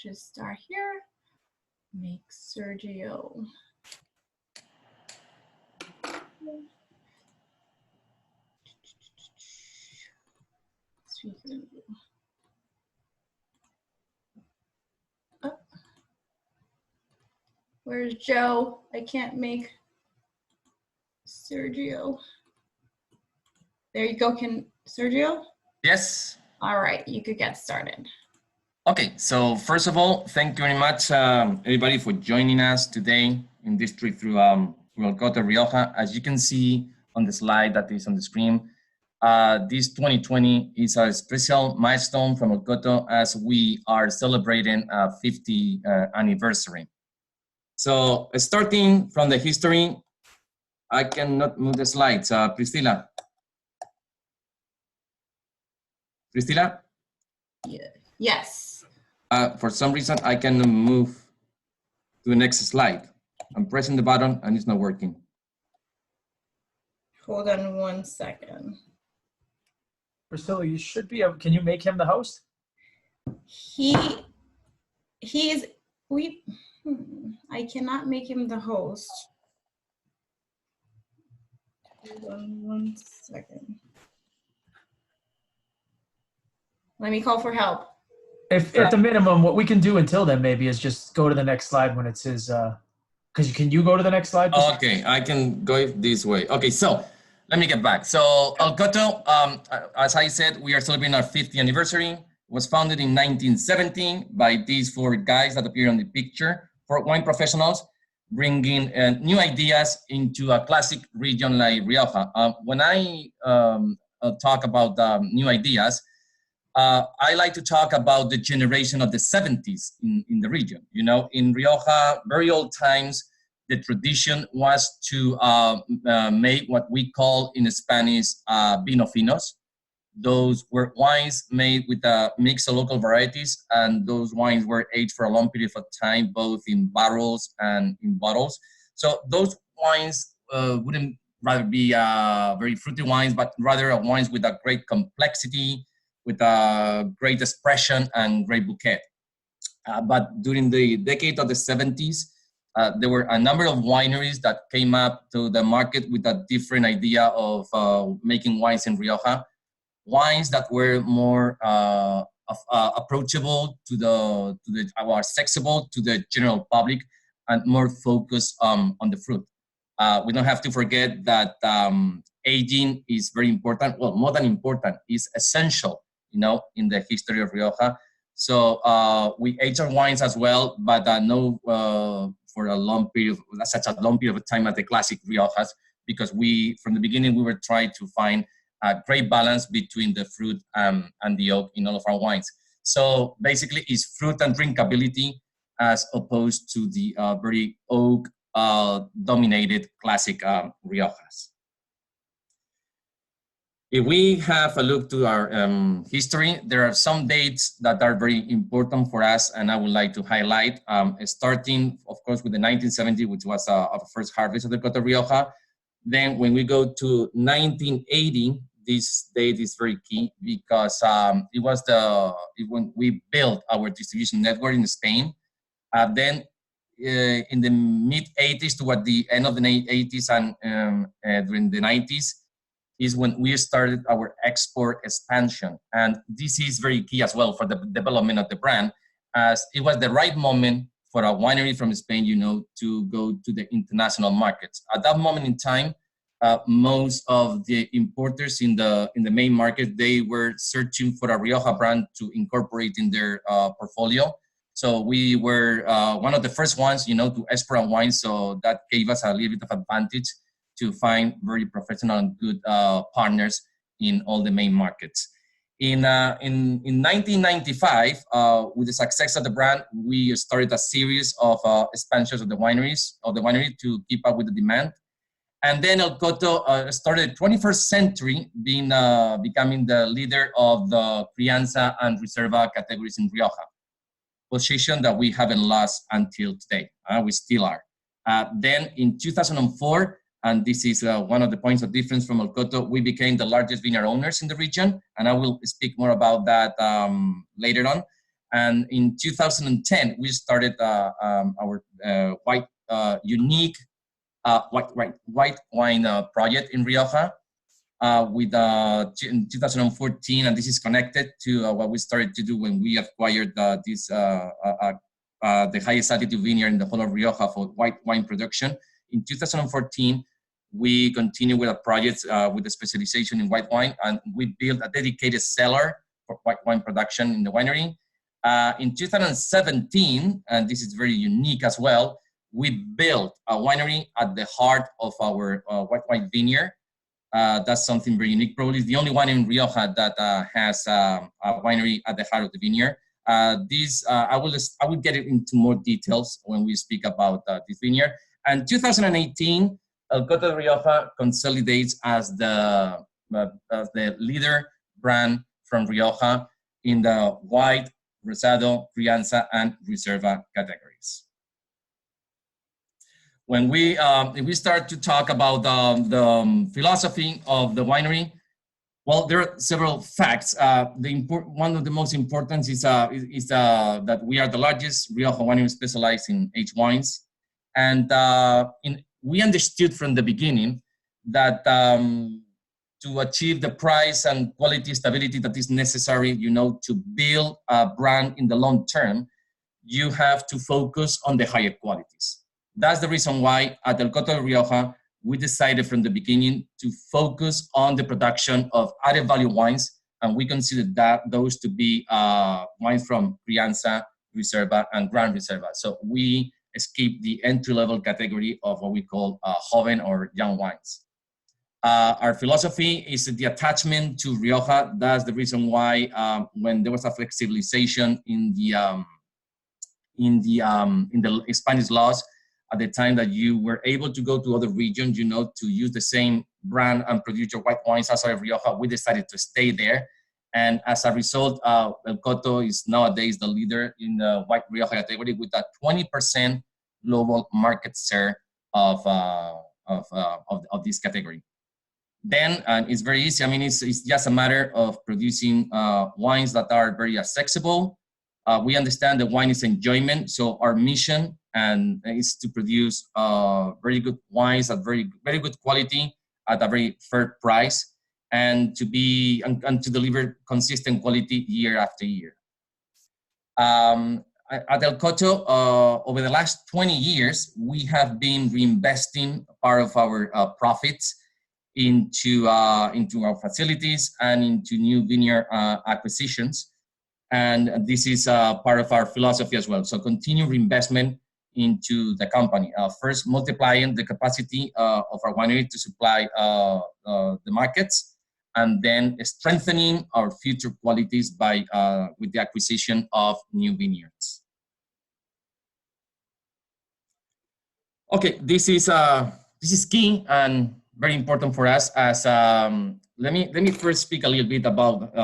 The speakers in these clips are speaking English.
just start here. Make Sergio. Oh. Where's Joe? I can't make Sergio. There you go. Can Sergio? Yes. All right, you could get started. Okay, so first of all, thank you very much, everybody, for joining us today in this trip through El Coto Rioja. As you can see on the slide that is on the screen, this 2020 is a special milestone from El Coto as we are celebrating a 50th anniversary. So starting from the history, I cannot move the slides. Priscilla? Priscilla? Yeah. Yes. For some reason, I can move to the next slide. I'm pressing the button and it's not working. Hold on 1 second. Priscilla, you should be able, can you make him the host? I cannot make him the host. Hold on 1 second. Let me call for help. If at the minimum, what we can do until then maybe is just go to the next slide when it's his, because can you go to the next slide? Okay, I can go this way. Okay, so let me get back. So El Coto, as I said, we are celebrating our 50th anniversary. It was founded in 1917 by these 4 guys that appear on the picture, 4 wine professionals, bringing new ideas into a classic region like Rioja. When I talk about new ideas, I like to talk about the generation of the 70s in the region. You know, in Rioja, very old times, the tradition was to make what we call in Spanish vino finos. Those were wines made with a mix of local varieties, and those wines were aged for a long period of time, both in barrels and in bottles. So those wines wouldn't rather be very fruity wines, but rather wines with a great complexity, with a great expression and great bouquet. But during the decade of the 70s, there were a number of wineries that came up to the market with a different idea of making wines in Rioja. Wines that were more approachable or accessible to the general public and more focused on the fruit. We don't have to forget that aging is very important. Well, more than important, is essential, you know, in the history of Rioja. So we age our wines as well, but no for a long period, such a long period of time as the classic Riojas, because from the beginning, we were trying to find a great balance between the fruit and the oak in all of our wines. So basically, it's fruit and drinkability as opposed to the very oak dominated classic Riojas. If we have a look to our history, there are some dates that are very important for us, and I would like to highlight, starting, of course, with the 1970, which was our first harvest of the Coto Rioja. Then when we go to 1980, this date is very key because it was when we built our distribution network in Spain. Then in the mid-80s, toward the end of the 80s and during the 90s, is when we started our export expansion. And this is very key as well for the development of the brand, as it was the right moment for a winery from Spain, you know, to go to the international markets. At that moment in time, most of the importers in the main market, they were searching for a Rioja brand to incorporate in their portfolio. So we were one of the first ones, you know, to export wine. So that gave us a little bit of advantage to find very professional and good partners in all the main markets. In 1995, with the success of the brand, we started a series of expansions of the winery to keep up with the demand. And then El Coto started 21st century becoming the leader of the Crianza and Reserva categories in Rioja, position that we haven't lost until today. We still are. Then in 2004, and this is one of the points of difference from El Coto, we became the largest vineyard owners in the region, and I will speak more about that later on. And in 2010, we started our unique white wine project in Rioja in 2014, and this is connected to what we started to do when we acquired the highest altitude vineyard in the whole of Rioja for white wine production. In 2014, we continued with a project with the specialization in white wine, and we built a dedicated cellar for white wine production in the winery. In 2017, and this is very unique as well, we built a winery at the heart of our white wine vineyard. That's something very unique. Probably the only one in Rioja that has a winery at the heart of the vineyard. I will get into more details when we speak about this vineyard. And 2018, El Coto de Rioja consolidates as the leader brand from Rioja in the white, Rosado, Crianza, and Reserva categories. When we start to talk about the philosophy of the winery, well, there are several facts. One of the most important is that we are the largest Rioja winery specialized in aged wines, and we understood from the beginning that to achieve the price and quality stability that is necessary, to build a brand in the long term, you have to focus on the higher qualities. That's the reason why at El Coto de Rioja, we decided from the beginning to focus on the production of added value wines, and we consider those to be wines from Crianza, Reserva, and Gran Reserva. So we skip the entry-level category of what we call joven or young wines. Our philosophy is the attachment to Rioja. That's the reason why when there was a flexibilization in the Spanish laws, at the time that you were able to go to other regions, to use the same brand and produce your white wines outside of Rioja, we decided to stay there. And as a result, El Coto is nowadays the leader in the white Rioja category with a 20% global market share of this category. Then, and it's very easy. I mean, it's just a matter of producing wines that are very accessible. We understand that wine is enjoyment, so our mission is to produce very good wines at very good quality at a very fair price, and to deliver consistent quality year after year. At El Coto, over the last 20 years, we have been reinvesting part of our profits into our facilities and into new vineyard acquisitions. And this is part of our philosophy as well. So continue reinvestment into the company. First, multiplying the capacity of our winery to supply the markets, and then strengthening our future qualities with the acquisition of new vineyards. Okay, this is key and very important for us. As let me first speak a little bit about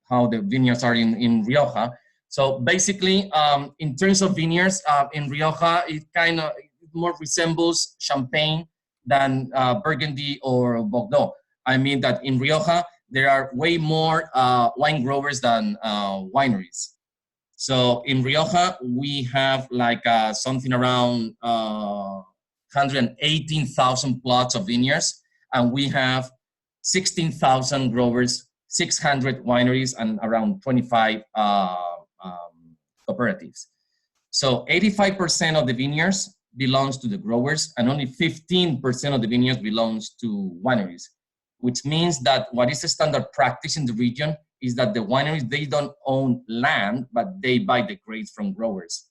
how the vineyards are in Rioja. So basically, in terms of vineyards in Rioja, it kind of more resembles Champagne than Burgundy or Bordeaux. I mean that in Rioja, there are way more wine growers than wineries. So in Rioja, we have like something around 118,000 plots of vineyards, and we have 16,000 growers, 600 wineries, and around 25 cooperatives. So 85% of the vineyards belongs to the growers, and only 15% of the vineyards belongs to wineries, which means that what is a standard practice in the region is that the wineries, they don't own land, but they buy the grapes from growers.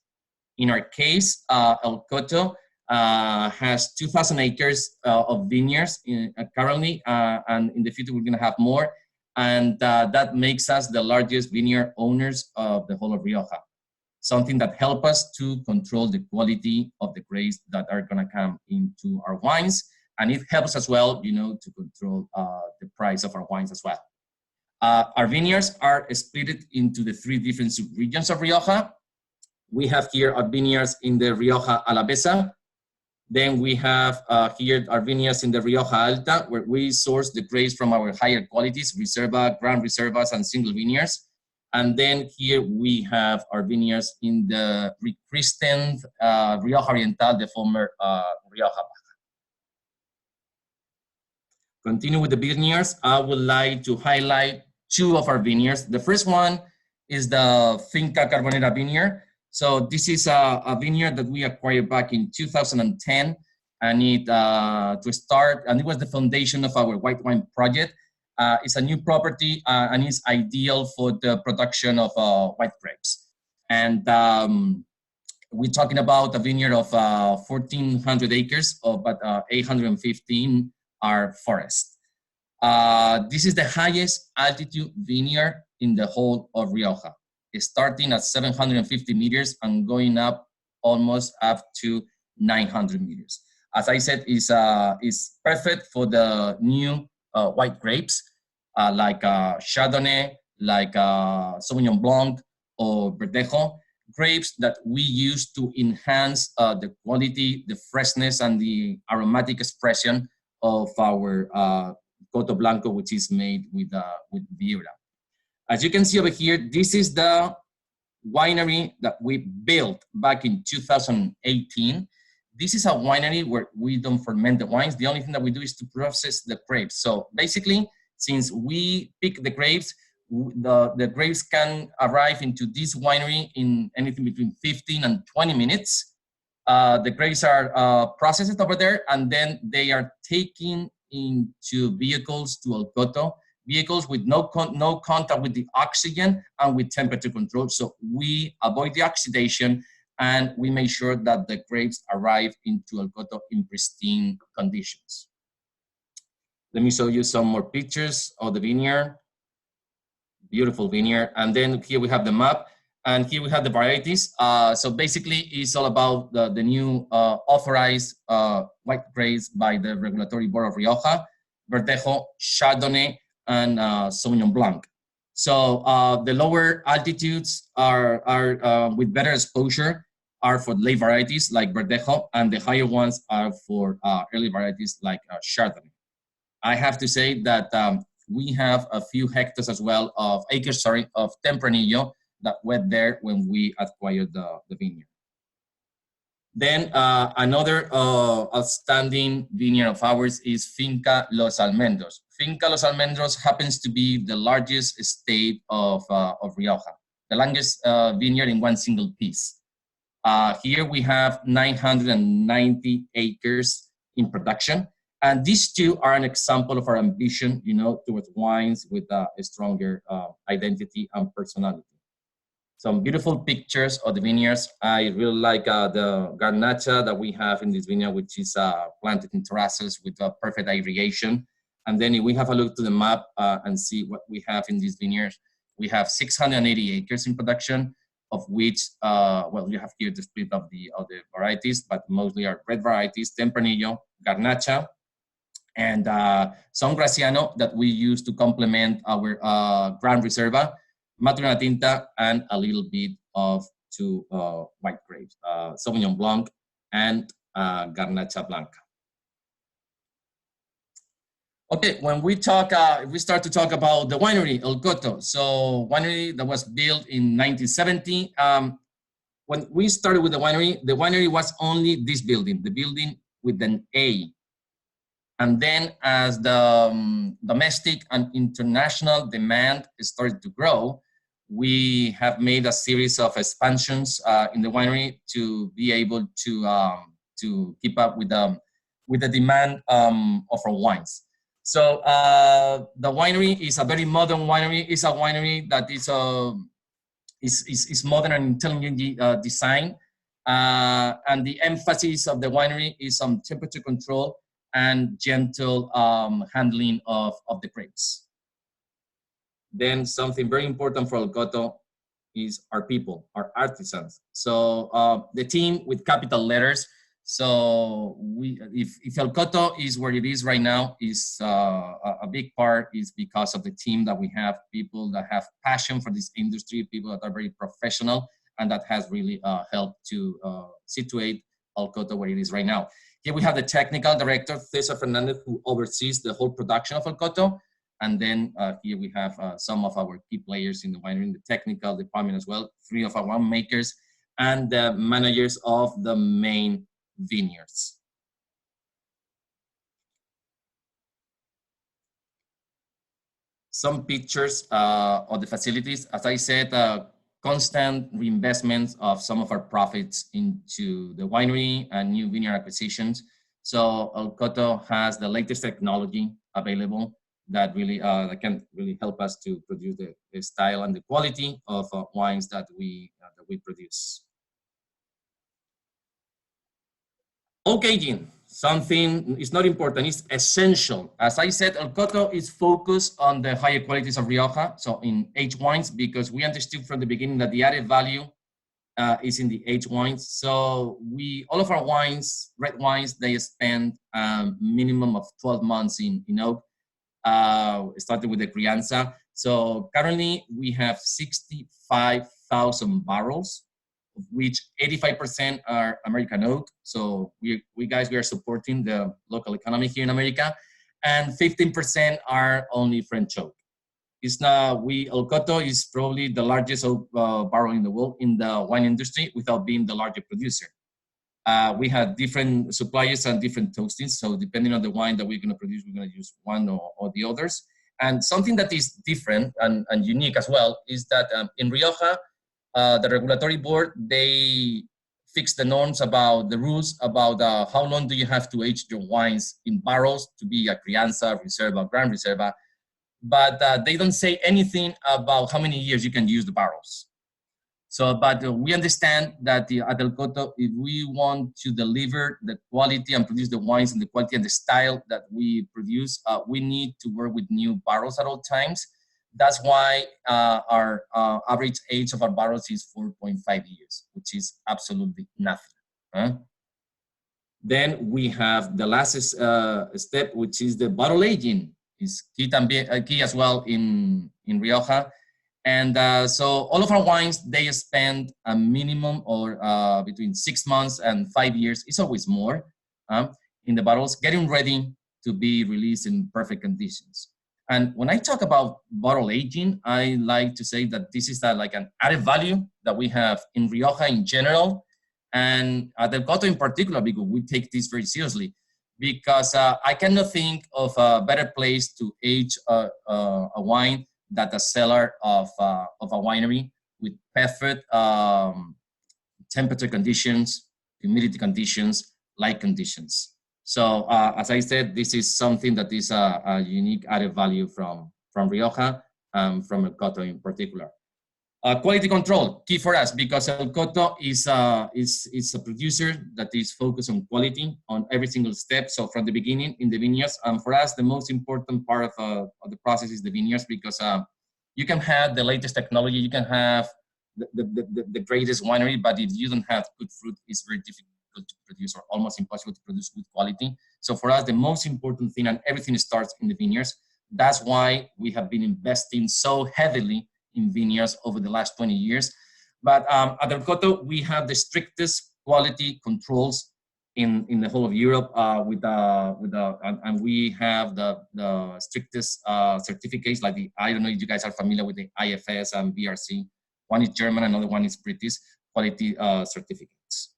In our case, El Coto has 2,000 acres of vineyards currently, and in the future we're going to have more. And that makes us the largest vineyard owners of the whole of Rioja. Something that helps us to control the quality of the grapes that are going to come into our wines. And it helps as well, to control the price of our wines as well. Our vineyards are split into the 3 different regions of Rioja. We have here our vineyards in the Rioja Alavesa. Then we have here our vineyards in the Rioja Alta, where we source the grapes from our higher qualities, Reserva, Gran Reservas, and single vineyards. And then here we have our vineyards in the rechristened Rioja Oriental, the former Rioja Baja. Continue with the vineyards. I would like to highlight two of our vineyards. The first one is the Finca Carbonera vineyard. So this is a vineyard that we acquired back in 2010, and it was the foundation of our white wine project. It's a new property and it's ideal for the production of white grapes. And we're talking about a vineyard of 1,400 acres, but 815 are forest. This is the highest altitude vineyard in the whole of Rioja. It's starting at 750 meters and going up almost up to 900 meters. As I said, is perfect for the new white grapes like Chardonnay, like Sauvignon Blanc or Verdejo, grapes that we use to enhance the quality, the freshness, and the aromatic expression of our Coto Blanco, which is made with Viura. As you can see over here, this is the winery that we built back in 2018. This is a winery where we don't ferment the wines. The only thing that we do is to process the grapes. So basically, since we pick the grapes, the grapes can arrive into this winery in anything between 15 and 20 minutes. The grapes are processed over there, and then they are taken into vehicles to El Coto, vehicles with no contact with the oxygen and with temperature control. So we avoid the oxidation, and we make sure that the grapes arrive into El Coto in pristine conditions. Let me show you some more pictures of the vineyard. Beautiful vineyard. And then here we have the map, and here we have the varieties. So basically, it's all about the new authorized white grapes by the Regulatory Board of Rioja, Verdejo, Chardonnay, and Sauvignon Blanc. So the lower altitudes are with better exposure are for late varieties like Verdejo, and the higher ones are for early varieties like Chardonnay. I have to say that we have a few hectares as well of acres, of Tempranillo that went there when we acquired the vineyard. Then another outstanding vineyard of ours is Finca Los Almendros. Finca Los Almendros happens to be the largest estate of Rioja, the longest vineyard in one single piece. Here we have 990 acres in production. And these two are an example of our ambition, towards wines with a stronger identity and personality. Some beautiful pictures of the vineyards. I really like the garnacha that we have in this vineyard, which is planted in terraces with perfect irrigation. And then if we have a look to the map and see what we have in these vineyards, we have 680 acres in production, of which, you have here the split of the varieties, but mostly are red varieties, Tempranillo, Garnacha, and some Graciano that we use to complement our Gran Reserva, Maturana Tinta, and a little bit of two white grapes, Sauvignon Blanc and Garnacha Blanca. Okay, when we talk, we start to talk about the winery, El Coto. So winery that was built in 1970. When we started with the winery was only this building, the building with an A. And then as the domestic and international demand started to grow, we have made a series of expansions in the winery to be able to keep up with the demand of our wines. So the winery is a very modern winery. It's a winery that is modern and intelligently designed. And the emphasis of the winery is on temperature control and gentle handling of the grapes. Then something very important for El Coto is our people, our artisans. So the team with capital letters. So if El Coto is where it is right now, is a big part is because of the team that we have, people that have passion for this industry, people that are very professional, and that has really helped to situate El Coto where it is right now. Here we have the technical director, Cesar Fernandez, who oversees the whole production of El Coto. And then here we have some of our key players in the winery, in the technical department as well, 3 of our winemakers, and the managers of the main vineyards. Some pictures of the facilities. As I said, constant reinvestments of some of our profits into the winery and new vineyard acquisitions. So El Coto has the latest technology available that really can really help us to produce the style and the quality of wines that we produce. Oak aging, something is not important, it's essential. As I said, El Coto is focused on the higher qualities of Rioja, so in aged wines, because we understood from the beginning that the added value is in the aged wines. So all of our wines, red wines, they spend a minimum of 12 months in oak, started with the crianza. So currently we have 65,000 barrels, of which 85% are American oak. So we are supporting the local economy here in America, and 15% are only French oak. El Coto is probably the largest oak barrel in the world in the wine industry without being the largest producer. We have different suppliers and different toastings. So depending on the wine that we're going to produce, we're going to use one or the others. And something that is different and unique as well is that in Rioja, the regulatory board, they fix the norms about the rules about how long do you have to age your wines in barrels to be a crianza, reserva, gran reserva. But they don't say anything about how many years you can use the barrels. So, but we understand that at El Coto, if we want to deliver the quality and produce the wines and the quality and the style that we produce, we need to work with new barrels at all times. That's why our average age of our barrels is 4.5 years, which is absolutely nothing. Then we have the last step, which is the bottle aging. Is key as well in Rioja. And so all of our wines, they spend a minimum or between 6 months and 5 years. It's always more in the bottles, getting ready to be released in perfect conditions. And when I talk about bottle aging, I like to say that this is like an added value that we have in Rioja in general, and at El Coto in particular, because we take this very seriously. Because I cannot think of a better place to age a wine than the cellar of a winery with perfect temperature conditions, humidity conditions, light conditions. So as I said, this is something that is a unique added value from Rioja, from El Coto in particular. Quality control, key for us, because El Coto is a producer that is focused on quality on every single step. So from the beginning in the vineyards, for us, the most important part of the process is the vineyards, because you can have the latest technology, you can have the greatest winery, but if you don't have good fruit, it's very difficult to produce, or almost impossible to produce good quality. So for us, the most important thing, and everything starts in the vineyards. That's why we have been investing so heavily in vineyards over the last 20 years. But at El Coto, we have the strictest quality controls in the whole of Europe, and we have the strictest certificates, like I don't know if you guys are familiar with the IFS and BRC. One is German, another one is British quality certificates.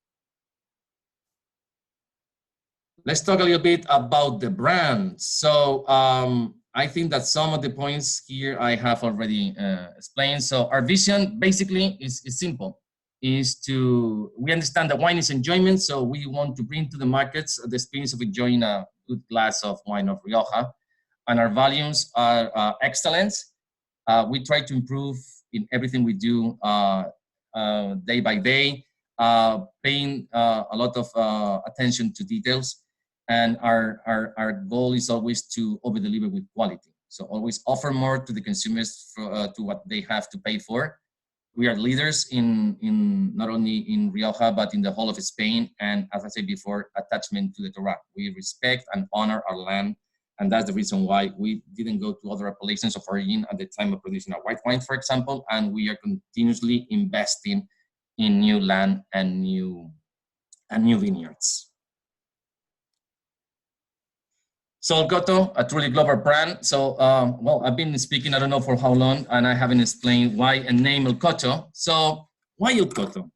Let's talk a little bit about the brand. So I think that some of the points here I have already explained. So our vision basically is simple, we understand that wine is enjoyment, so we want to bring to the markets the experience of enjoying a good glass of wine of Rioja. And our values are excellence. We try to improve in everything we do day by day, paying a lot of attention to details. And our goal is always to over-deliver with quality. So always offer more to the consumers to what they have to pay for. We are leaders in not only in Rioja, but in the whole of Spain. And as I said before, attachment to the terroir. We respect and honor our land. And that's the reason why we didn't go to other appellations of origin at the time of producing our white wine, for example. And we are continuously investing in new land and new vineyards. So El Coto, a truly global brand. So, well, I've been speaking, I don't know for how long, and I haven't explained why a name El Coto. So why El Coto?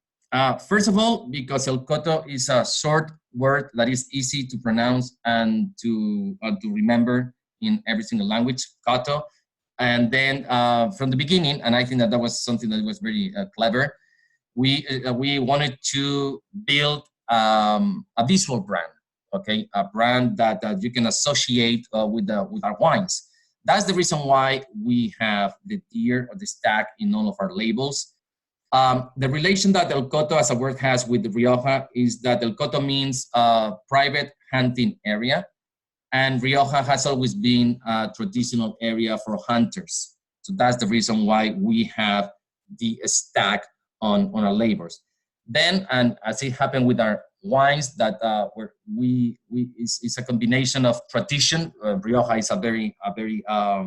First of all, because El Coto is a short word that is easy to pronounce and to remember in every single language, Coto. And then from the beginning, and I think that was something that was very clever, we wanted to build a visual brand. Okay, a brand that you can associate with our wines. That's the reason why we have the deer or the stag in all of our labels. The relation that El Coto as a word has with the Rioja is that El Coto means private hunting area, and Rioja has always been a traditional area for hunters. So that's the reason why we have the stag on our labels. Then, and as it happened with our wines, that it's a combination of tradition. Rioja is a very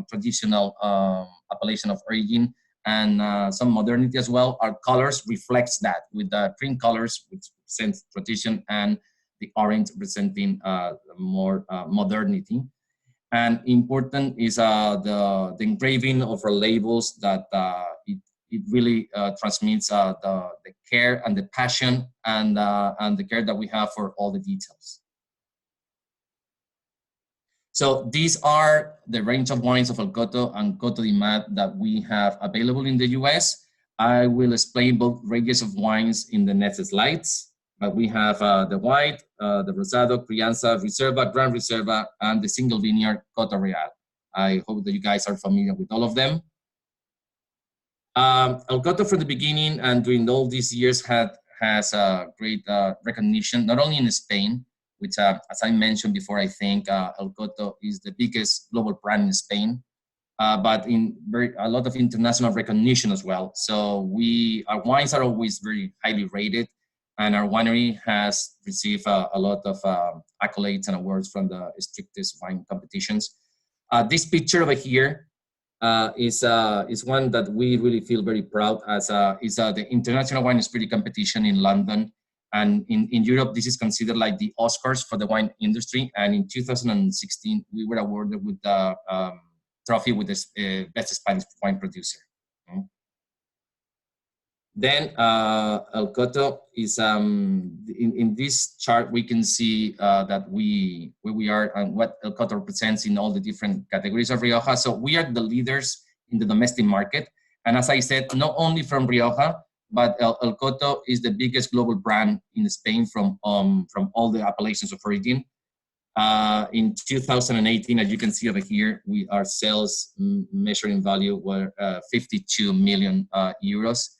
traditional appellation of origin, and some modernity as well. Our colors reflects that with the cream colors, which represents tradition, and the orange representing more modernity. And important is the engraving of our labels that it really transmits the care and the passion and the care that we have for all the details. So these are the range of wines of El Coto and Coto di Mat that we have available in the US. I will explain both ranges of wines in the next slides. But we have the white, the Rosado, Crianza, Reserva, Gran Reserva, and the single vineyard Coto Real. I hope that you guys are familiar with all of them. El Coto from the beginning and during all these years has a great recognition, not only in Spain, which as I mentioned before, I think El Coto is the biggest global brand in Spain, but in a lot of international recognition as well. So our wines are always very highly rated, and our winery has received a lot of accolades and awards from the strictest wine competitions. This picture over here is one that we really feel very proud as is the International Wine Spirit Competition in London. And in Europe, this is considered like the Oscars for the wine industry. And in 2016, we were awarded with the trophy with the best Spanish wine producer. Then El Coto is, in this chart, we can see that where we are and what El Coto represents in all the different categories of Rioja. So we are the leaders in the domestic market. And as I said, not only from Rioja, but El Coto is the biggest global brand in Spain from all the appellations of origin. In 2018, as you can see over here, our sales measured in value were 52 million euros.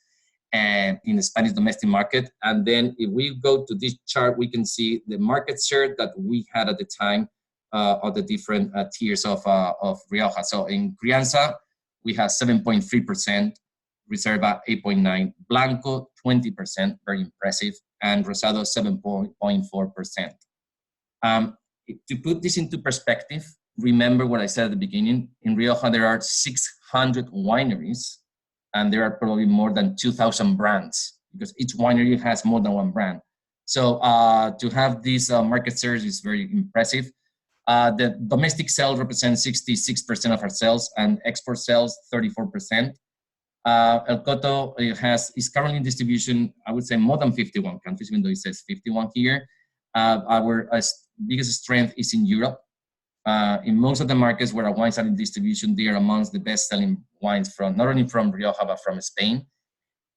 And in the Spanish domestic market. And then if we go to this chart, we can see the market share that we had at the time of the different tiers of Rioja. So in Crianza, we have 7.3%, Reserva 8.9%, Blanco 20%, very impressive, and Rosado 7.4%. To put this into perspective, remember what I said at the beginning. In Rioja, there are 600 wineries, and there are probably more than 2,000 brands because each winery has more than one brand. So to have this market share is very impressive. The domestic sales represent 66% of our sales and export sales 34%. El Coto is currently in distribution, I would say more than 51 countries, even though it says 51 here. Our biggest strength is in Europe. In most of the markets where our wines are in distribution, they are amongst the best-selling wines from not only from Rioja but from Spain.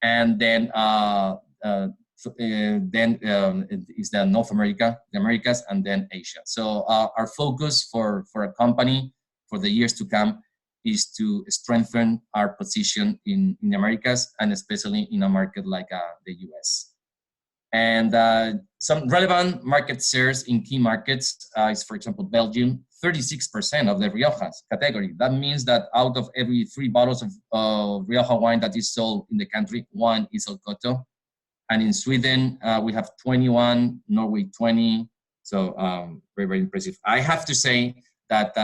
And then is the North America, the Americas, and then Asia. So our focus for a company for the years to come is to strengthen our position in the Americas and especially in a market like the US. And some relevant market shares in key markets is, for example, Belgium, 36% of the Riojas category. That means that out of every 3 bottles of Rioja wine that is sold in the country, 1 is El Coto. And in Sweden, we have 21, Norway 20. So very, very impressive. I have to say that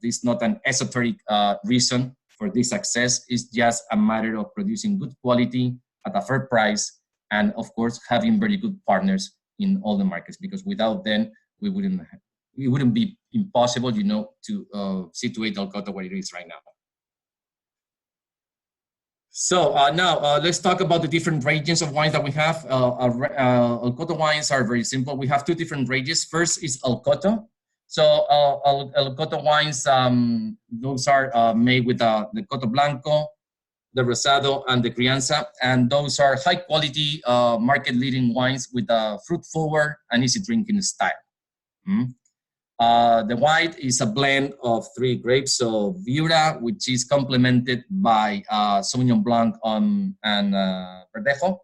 this is not an esoteric reason for this success. It's just a matter of producing good quality at a fair price, and of course having very good partners in all the markets, because without them we wouldn't it wouldn't be impossible, you know, to situate El Coto where it is right now. So now let's talk about the different ranges of wines that we have. El Coto wines are very simple. We have two different ranges. First is El Coto. So El Coto wines, those are made with the Coto Blanco, the Rosado, and the Crianza. And those are high quality, market leading wines with a fruit forward and easy drinking style. The white is a blend of 3 grapes, so Viura, which is complemented by Sauvignon Blanc and Verdejo.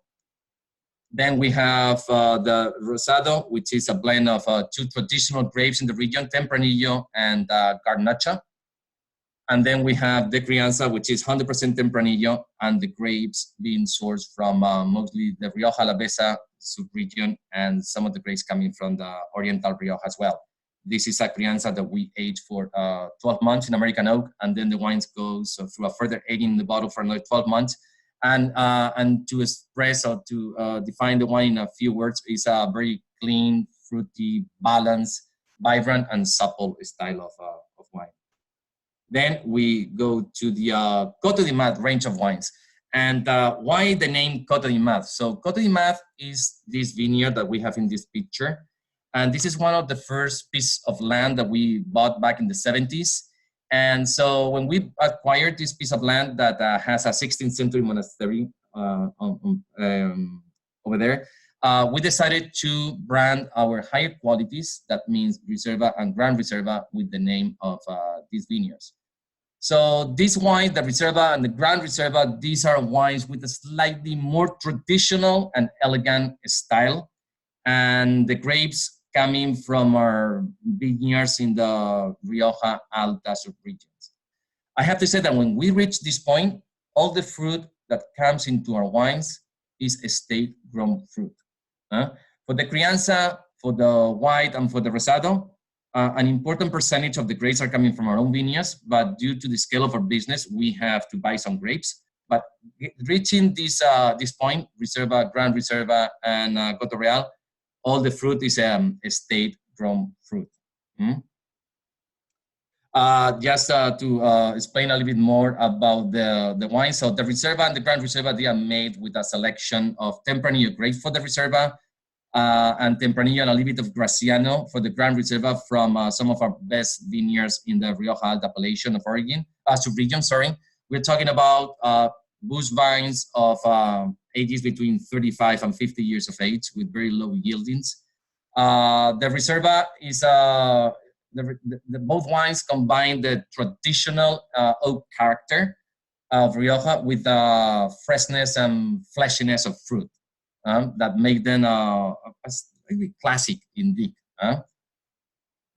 Then we have the Rosado, which is a blend of 2 traditional grapes in the region, Tempranillo and Garnacha. And then we have the Crianza, which is 100% Tempranillo, and the grapes being sourced from mostly the Rioja Alavesa subregion and some of the grapes coming from the Oriental Rioja as well. This is a Crianza that we age for 12 months in American oak, and then the wines goes through a further aging in the bottle for another 12 months. And to express or to define the wine in a few words, is a very clean, fruity, balanced, vibrant, and supple style of wine. Then we go to the Coto de Mat range of wines. And why the name Coto de Mat? So Coto de Mat is this vineyard that we have in this picture. And this is one of the first pieces of land that we bought back in the 70s. And so when we acquired this piece of land that has a 16th century monastery over there, we decided to brand our higher qualities, that means Reserva and Gran Reserva, with the name of these vineyards. So these wines, the Reserva and the Gran Reserva, these are wines with a slightly more traditional and elegant style. And the grapes coming from our vineyards in the Rioja Alta subregions. I have to say that when we reach this point, all the fruit that comes into our wines is estate-grown fruit. For the Crianza, for the white, and for the Rosado, an important percentage of the grapes are coming from our own vineyards, but due to the scale of our business, we have to buy some grapes. But reaching this point, Reserva, Gran Reserva, and Coto Real, all the fruit is estate-grown fruit. Just to explain a little bit more about the wine. So the Reserva and the Gran Reserva, they are made with a selection of Tempranillo grapes for the Reserva, and Tempranillo and a little bit of Graciano for the Gran Reserva from some of our best vineyards in the Rioja Alta appellation of origin, subregion, sorry. We're talking about bush vines of ages between 35 and 50 years of age with very low yieldings. The Reserva is, both wines combine the traditional oak character of Rioja with the freshness and fleshiness of fruit that make them classic indeed.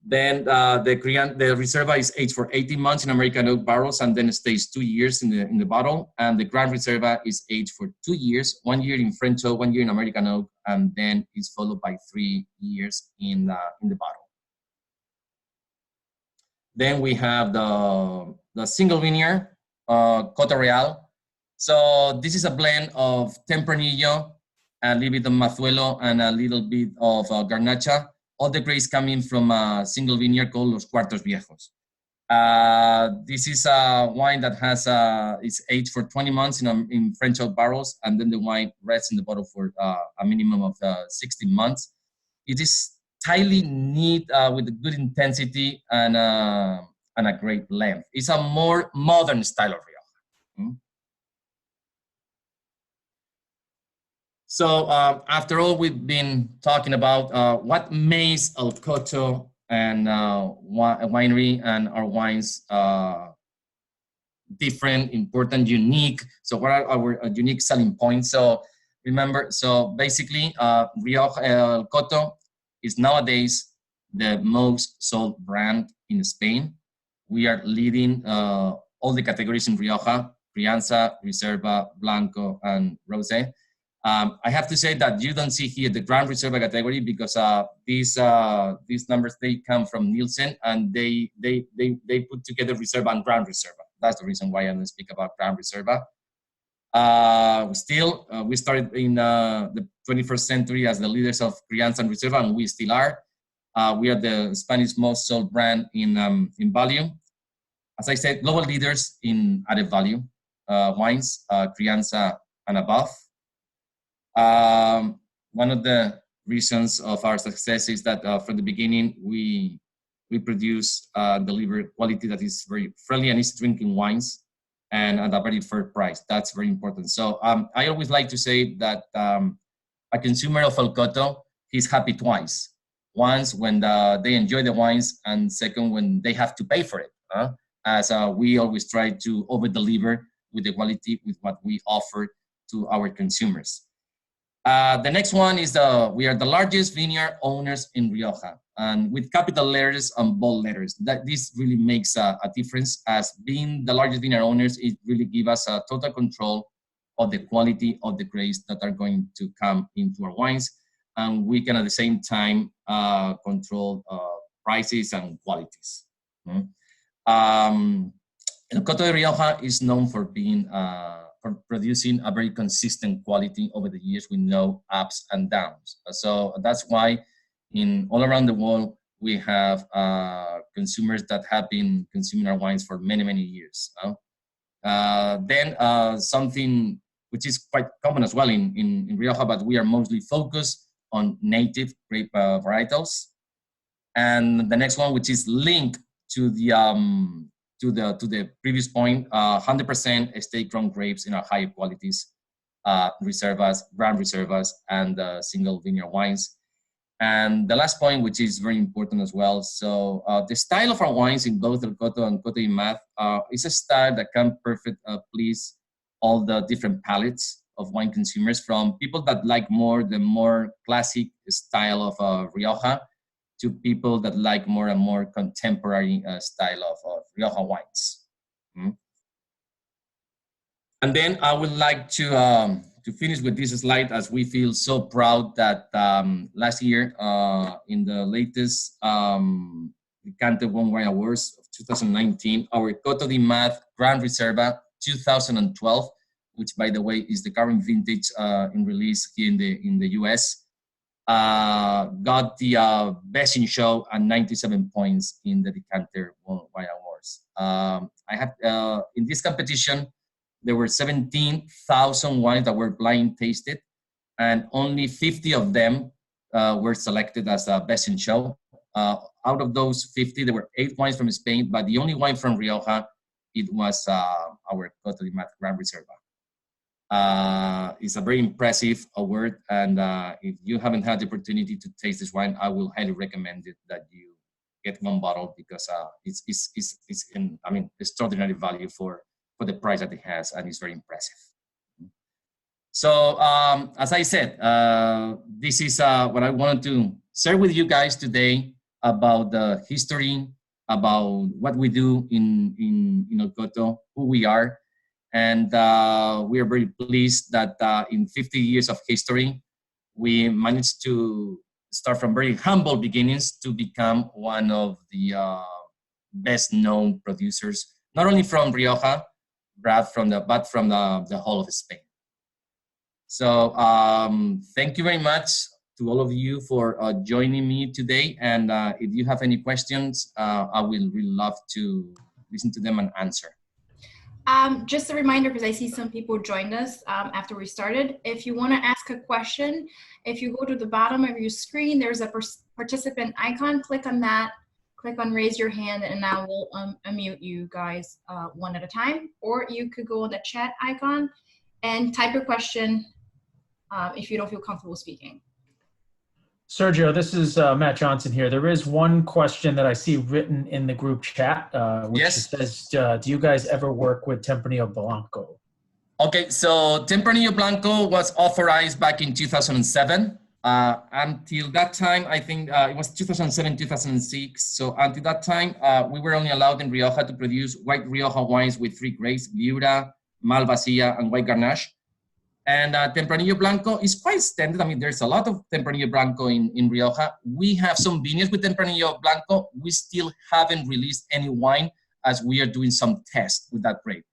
Then the Reserva is aged for 18 months in American oak barrels and then stays 2 years in the bottle. And the Gran Reserva is aged for 2 years, 1 year in French oak, 1 year in American oak, and then is followed by 3 years in the bottle. Then we have the single vineyard, Coto Real. So this is a blend of Tempranillo, a little bit of Mazuelo, and a little bit of Garnacha. All the grapes coming from a single vineyard called Los Cuartos Viejos. This is a wine that has it's aged for 20 months in French oak barrels, and then the wine rests in the bottle for a minimum of 16 months. It is tightly neat with a good intensity and a great length. It's a more modern style of Rioja. So after all, we've been talking about what makes El Coto and winery and our wines different, important, unique. So what are our unique selling points? So remember, so basically Rioja El Coto is nowadays the most sold brand in Spain. We are leading all the categories in Rioja: Crianza, Reserva, Blanco, and Rosé. I have to say that you don't see here the Gran Reserva category because these numbers, they come from Nielsen, and they put together Reserva and Gran Reserva. That's the reason why I don't speak about Gran Reserva. We started in the 21st century as the leaders of Crianza and Reserva, and we still are. We are the Spanish most sold brand in value. As I said, global leaders in added value wines, Crianza and above. One of the reasons of our success is that from the beginning we produce deliver quality that is very friendly and easy drinking wines, and at a very fair price. That's very important. So I always like to say that a consumer of El Coto, he's happy twice. Once when they enjoy the wines, and second when they have to pay for it. As we always try to over-deliver with the quality with what we offer to our consumers. The next one is we are the largest vineyard owners in Rioja, and with capital letters and bold letters. That this really makes a difference. As being the largest vineyard owners, it really gives us a total control of the quality of the grapes that are going to come into our wines, and we can at the same time control prices and qualities. El Coto de Rioja is known for being for producing a very consistent quality over the years with no ups and downs. So that's why in all around the world we have consumers that have been consuming our wines for many, many years. Then something which is quite common as well in Rioja, but we are mostly focused on native grape varietals. And the next one, which is linked to the previous point, 100% estate-grown grapes in our higher qualities, reservas, brand reservas, and single vineyard wines. And the last point, which is very important as well, so the style of our wines in both El Coto and Coto y Mas is a style that can please all the different palates of wine consumers, from people that like the more classic style of Rioja, to people that like more and more contemporary style of Rioja wines. And then I would like to finish with this slide, as we feel so proud that last year in the latest Decanter One Wine Awards of 2019, our Coto de Mas Grand Reserva 2012, which by the way is the current vintage in release here in the US, got the best in show and 97 points in the Decanter One Wine Awards. I have in this competition there were 17,000 wines that were blind tasted, and only 50 of them were selected as best in show. Out of those 50, there were 8 wines from Spain, but the only wine from Rioja, it was our Coto de Mas Grand Reserva. It's a very impressive award, and if you haven't had the opportunity to taste this wine, I will highly recommend it that you get one bottle, because it's in, I mean, extraordinary value for the price that it has, and it's very impressive. So as I said, this is what I wanted to share with you guys today about the history, about what we do in El Coto, who we are. And we are very pleased that in 50 years of history, we managed to start from very humble beginnings to become one of the best known producers, not only from Rioja, but from the whole of Spain. So thank you very much to all of you for joining me today. And if you have any questions, I will really love to listen to them and answer. Just a reminder, because I see some people joined us after we started. If you want to ask a question, if you go to the bottom of your screen, there's a participant icon. Click on that. Click on raise your hand, and I will unmute you guys one at a time. Or you could go on the chat icon and type your question if you don't feel comfortable speaking. Sergio, this is Matt Johnson here. There is one question that I see written in the group chat, which says, do you guys ever work with Tempranillo Blanco? Okay, so Tempranillo Blanco was authorized back in 2007. Until that time, I think it was 2007, 2006. So until that time, we were only allowed in Rioja to produce white Rioja wines with 3 grapes, Viura, Malvasia, and White Garnache. And Tempranillo Blanco is quite standard. I mean, there's a lot of Tempranillo Blanco in Rioja. We have some vineyards with Tempranillo Blanco. We still haven't released any wine, as we are doing some tests with that grape.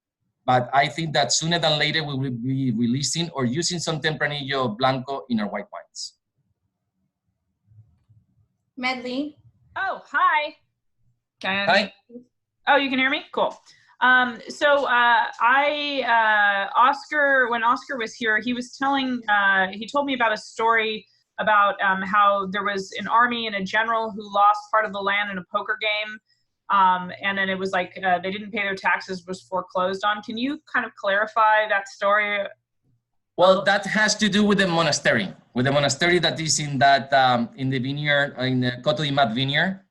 But I think that sooner than later, we will be releasing or using some Tempranillo Blanco in our white wines. Medley. Oh, hi. Hi. Oh, you can hear me? Cool. Oscar, when Oscar was here, he told me about a story about how there was an army and a general who lost part of the land in a poker game. And then it was like they didn't pay their taxes, was foreclosed on. Can you kind of clarify that story? Well, that has to do with the monastery, that is in that in the vineyard, in the Coto de Mat vineyard.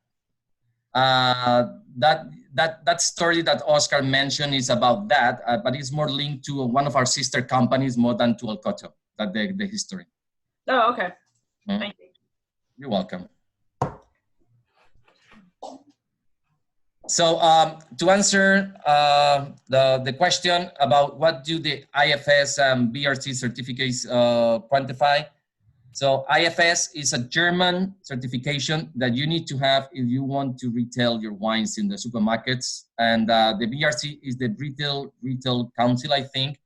That story that Oscar mentioned is about that, but it's more linked to one of our sister companies more than to El Coto, that the history. Oh, okay. Thank you. You're welcome. So to answer the question about what do the IFS and BRC certificates quantify, so IFS is a German certification that you need to have if you want to retail your wines in the supermarkets. And the BRC is the Retail Council, I think.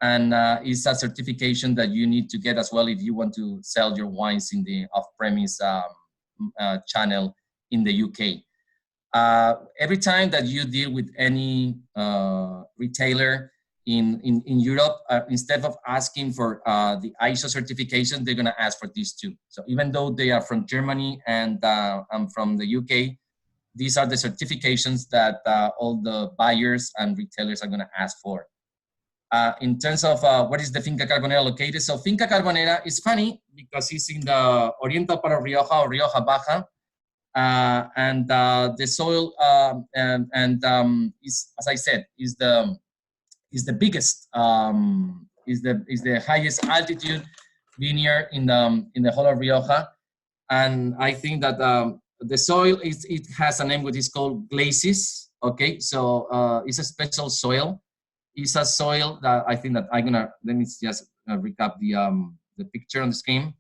And it's a certification that you need to get as well if you want to sell your wines in the off-premise channel in the UK. Every time that you deal with any retailer in Europe, instead of asking for the ISO certification, they're going to ask for these two. So even though they are from Germany and I'm from the UK, these are the certifications that all the buyers and retailers are going to ask for. In terms of where is the Finca Carbonera located, so Finca Carbonera is funny because it's in the oriental part of Rioja or Rioja Baja, and the soil is, as I said, is the biggest, is the highest altitude vineyard in the whole of Rioja, and I think that the soil it has a name which is called glacis. Okay, so it's a special soil. It's a soil that I think that let me just recap the picture on the screen.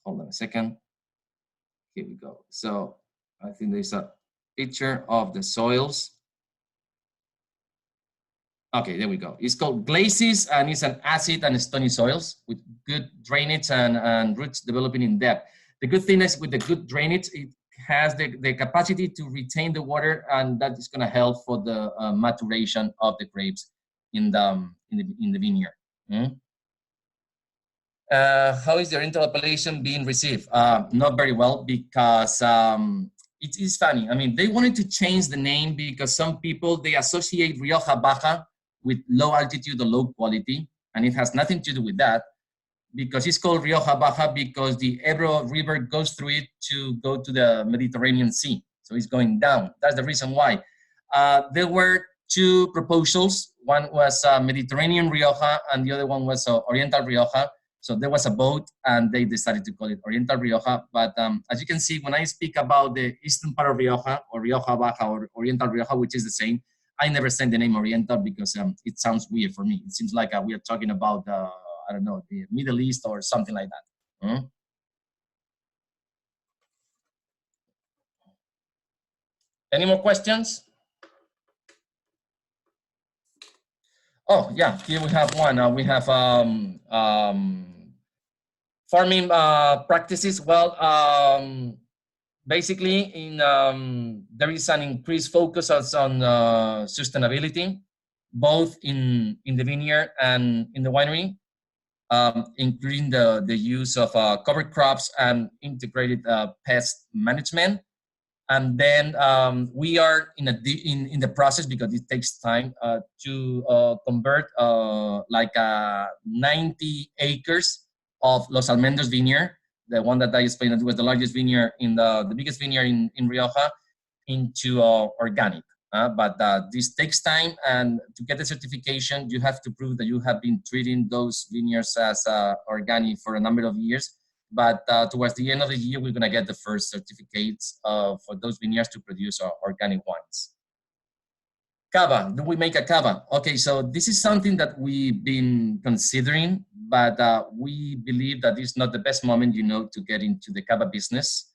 Hold on a second. Here we go. So I think there's a picture of the soils. Okay, there we go. It's called glacis, and it's an acid and stony soils with good drainage and roots developing in depth. The good thing is with the good drainage, it has the capacity to retain the water, and that is going to help for the maturation of the grapes in the vineyard. How is the oriental appellation being received? Not very well, because it is funny. I mean, they wanted to change the name because some people, they associate Rioja Baja with low altitude or low quality, and it has nothing to do with that, because it's called Rioja Baja because the Ebro River goes through it to go to the Mediterranean Sea. So it's going down. That's the reason why. There were two proposals. One was Mediterranean Rioja, and the other one was Oriental Rioja. So there was a vote, and they decided to call it Oriental Rioja. But as you can see, when I speak about the eastern part of Rioja, or Rioja Baja, or Oriental Rioja, which is the same, I never send the name Oriental because it sounds weird for me. It seems like we are talking about, I don't know, the Middle East or something like that. Any more questions? Oh, yeah, here we have one. We have farming practices. Well, basically, there is an increased focus on sustainability, both in the vineyard and in the winery, including the use of cover crops and integrated pest management. And then we are in the process, because it takes time, to convert like 90 acres of Los Almendros vineyard, the one that I explained that was the largest vineyard the biggest vineyard in Rioja, into organic. But this takes time, and to get the certification, you have to prove that you have been treating those vineyards as organic for a number of years. But towards the end of the year, we're going to get the first certificates for those vineyards to produce organic wines. Cava, do we make a cava? Okay, so this is something that we've been considering, but we believe that it's not the best moment, to get into the cava business,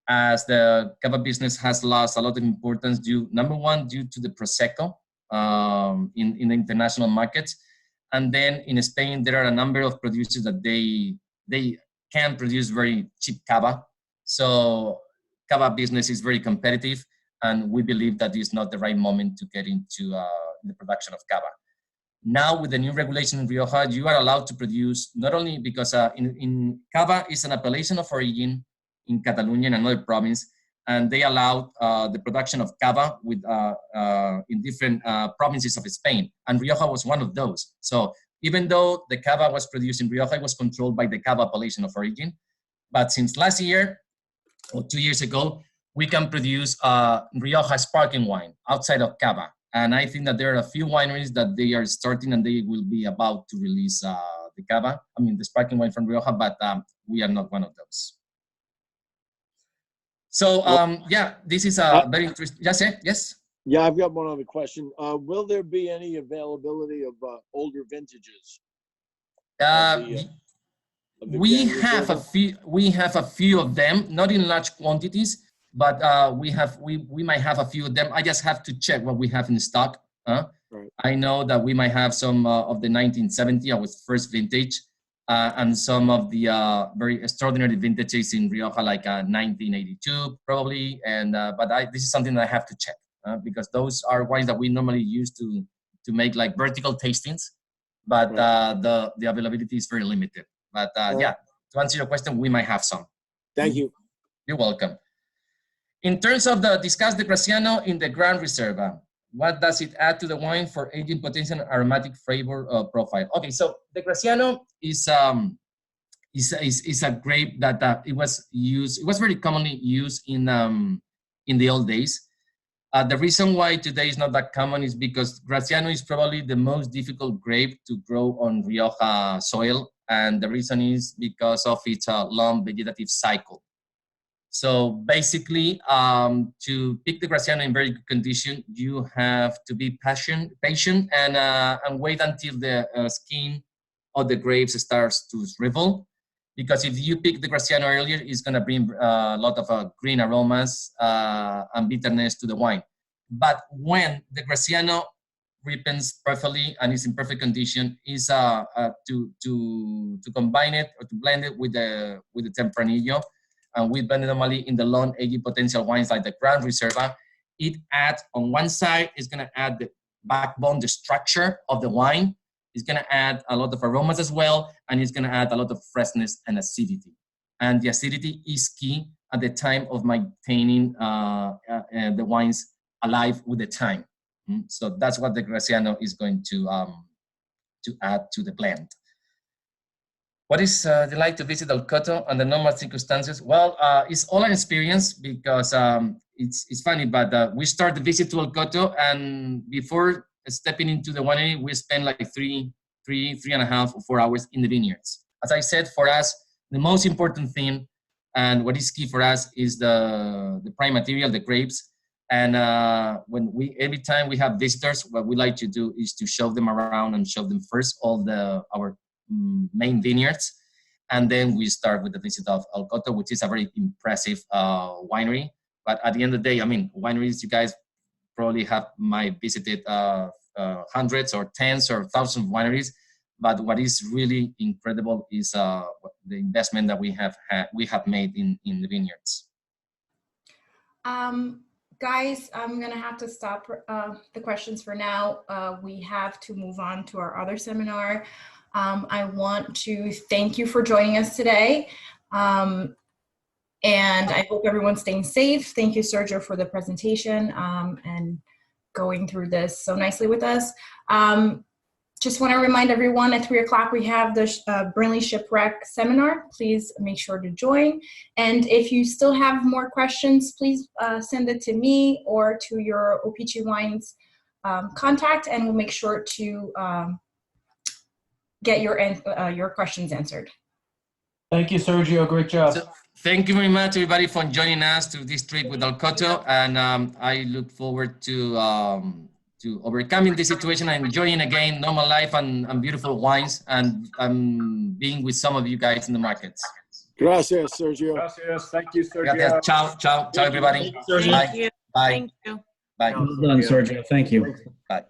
as the cava business has lost a lot of importance number one, due to the Prosecco in the international markets. And then in Spain, there are a number of producers that they can produce very cheap cava. So Cava business is very competitive, and we believe that it's not the right moment to get into the production of Cava. Now with the new regulation in Rioja, you are allowed to produce, not only because in Cava is an appellation of origin in Catalonia and another province, and they allowed the production of Cava with, in different provinces of Spain, and Rioja was one of those. So even though the Cava was produced in Rioja, it was controlled by the Cava appellation of origin. But since last year, or 2 years ago, we can produce Rioja sparkling wine outside of Cava. And I think that there are a few wineries that they are starting and they will be about to release the Cava, the sparkling wine from Rioja, but we are not one of those. So yeah, this is a very interesting, yes? Yeah, I've got one other question. Will there be any availability of older vintages? We have a few of them, not in large quantities, but we might have a few of them. I just have to check what we have in stock. Right. I know that we might have some of the 1970, our first vintage, and some of the very extraordinary vintages in Rioja, like 1982 probably. And but this is something that I have to check because those are wines that we normally use to make like vertical tastings, but the availability is very limited. But yeah, to answer your question, we might have some. Thank you. You're welcome. In terms of discuss the Graciano in the Grand Reserva, what does it add to the wine for aging potential and aromatic flavor profile? Okay, so the Graciano is a grape that it was very commonly used in the old days. The reason why today is not that common is because Graciano is probably the most difficult grape to grow on Rioja soil, and the reason is because of its long vegetative cycle. So basically, to pick the Graciano in very good condition, you have to be patient and wait until the skin of the grapes starts to shrivel. Because if you pick the Graciano earlier, it's going to bring a lot of green aromas and bitterness to the wine. But when the Graciano ripens perfectly and is in perfect condition, is to combine it or to blend it with the Tempranillo. And we blend it normally in the long aging potential wines like the Grand Reserva. It adds, on one side, it's going to add the backbone, the structure of the wine. It's going to add a lot of aromas as well, and it's going to add a lot of freshness and acidity. And the acidity is key at the time of maintaining the wines alive with the time. So that's what the Graciano is going to add to the blend. What is the like to visit El Coto under normal circumstances? Well, it's all an experience because it's funny, but we start the visit to El Coto, and before stepping into the winery, we spend like three and a half or 4 hours in the vineyards. As I said, for us, the most important thing and what is key for us is the prime material, the grapes. And every time we have visitors, what we like to do is to show them around and show them first all our main vineyards, and then we start with the visit of El Coto, which is a very impressive winery. But at the end of the day, wineries, you guys probably might visited hundreds or tens or thousands of wineries. But what is really incredible is the investment that we have made in the vineyards. Guys, I'm gonna have to stop the questions for now. We have to move on to our other seminar. I want to thank you for joining us today. And I hope everyone's staying safe. Thank you, Sergio, for the presentation and going through this so nicely with us. Just want to remind everyone at 3 o'clock we have the Brinley Shipwreck seminar. Please make sure to join. And if you still have more questions, please send it to me or to your O-Pee-Chee Wines contact, and we'll make sure to get your questions answered. Thank you, Sergio. Great job. So, thank you very much, everybody, for joining us to this trip with El Coto, and I look forward to overcoming this situation and enjoying again normal life and beautiful wines and being with some of you guys in the markets. Gracias, Sergio. Gracias. Thank you, Sergio. Gracias. Ciao, everybody. Sergio. Bye. Bye. Thank you. Bye. Well done, Sergio. Thank you. Bye.